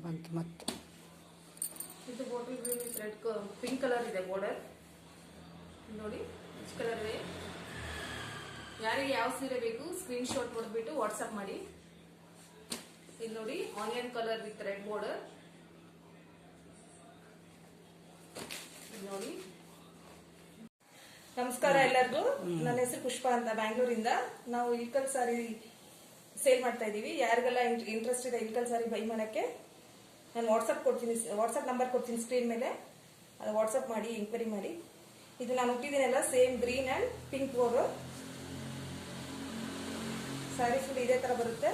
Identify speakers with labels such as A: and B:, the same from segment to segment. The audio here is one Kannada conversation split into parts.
A: ಬಂತು ಮತ್ತೆ.
B: ಇದು bottle green with red pink colour ಇದೆ ಬಾರ್ಡರ್ ನೋಡಿ. ಇಷ್ಟು ಕಲರ್ ಇದೆ. ಯಾರಿಗೆ ಯಾವ ಸೀರೆ ಬೇಕು ಸ್ಕ್ರೀನ್ ಶಾಟ್ ಹೊಡೆದ್ಬಿಟ್ಟು ವಾಟ್ಸ್ಆಪ್ ಮಾಡಿ. ಇದು ನೋಡಿ onion colour with red border. ನೋಡಿ. ನಮಸ್ಕಾರ ಎಲ್ಲರಿಗೂ. ನನ್ನ ಹೆಸರು ಪುಷ್ಪ ಅಂತ, ಬ್ಯಾಂಗ್ಳೂರಿಂದ. ನಾವು ಇಲ್ಕಲ್ ಸಾರಿ ಸೇಲ್ ಮಾಡ್ತಾ ಇದೀವಿ. ಯಾರಿಗೆಲ್ಲ ಇಂಟ್ರೆಸ್ಟ್ ಇದೆ ಇಲ್ಕಲ್ ಸಾರಿ ಬೈ ಮಾಡಕ್ಕೆ ನಾನು ವಾಟ್ಸ್ಆಪ್ ನಂಬರ್ ಕೊಡ್ತೀನಿ ಸ್ಕ್ರೀನ್ ಮೇಲೆ. ಅದು ವಾಟ್ಸ್ಆಪ್ ಮಾಡಿ, ಎಂಕ್ವೈರಿ ಮಾಡಿ. ಇದು ನಾನು ಹುಟ್ಟಿದ್ದೀನಲ್ಲ same green and pink border sari full ಇದೇ ತರ ಬರುತ್ತೆ.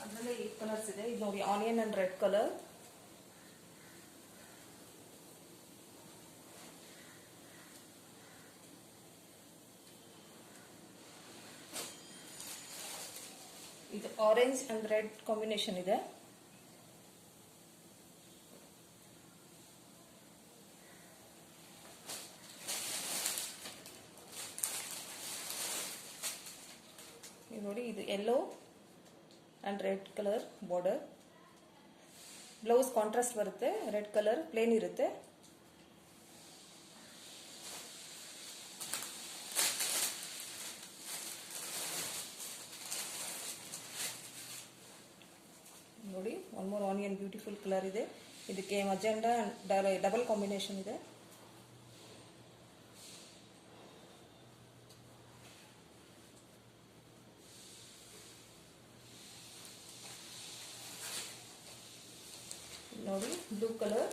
B: ಅದರಲ್ಲೇ 8 ಕಲರ್ಸ್ ಇದೆ. ಇದು ನೋಡಿ ಆನಿಯನ್ ಅಂಡ್ ರೆಡ್ ಕಲರ್. ಇದು ಆರೆಂಜ್ ಅಂಡ್ ರೆಡ್ ಕಾಂಬಿನೇಷನ್ ಇದೆ. ನೋಡಿ ಇದು yellow and red colour border. Blouse contrast ಬರುತ್ತೆ. ರೆಡ್ ಕಲರ್ ಪ್ಲೇನ್ ಇರುತ್ತೆ. ನೋಡಿ one more onion beautiful colour ಇದೆ. ಇದಕ್ಕೆ ಮಜೆಂಡಾ ಡಬಲ್ ಕಾಂಬಿನೇಷನ್ ಇದೆ. ನೋಡಿ ಬ್ಲೂ ಕಲರ್.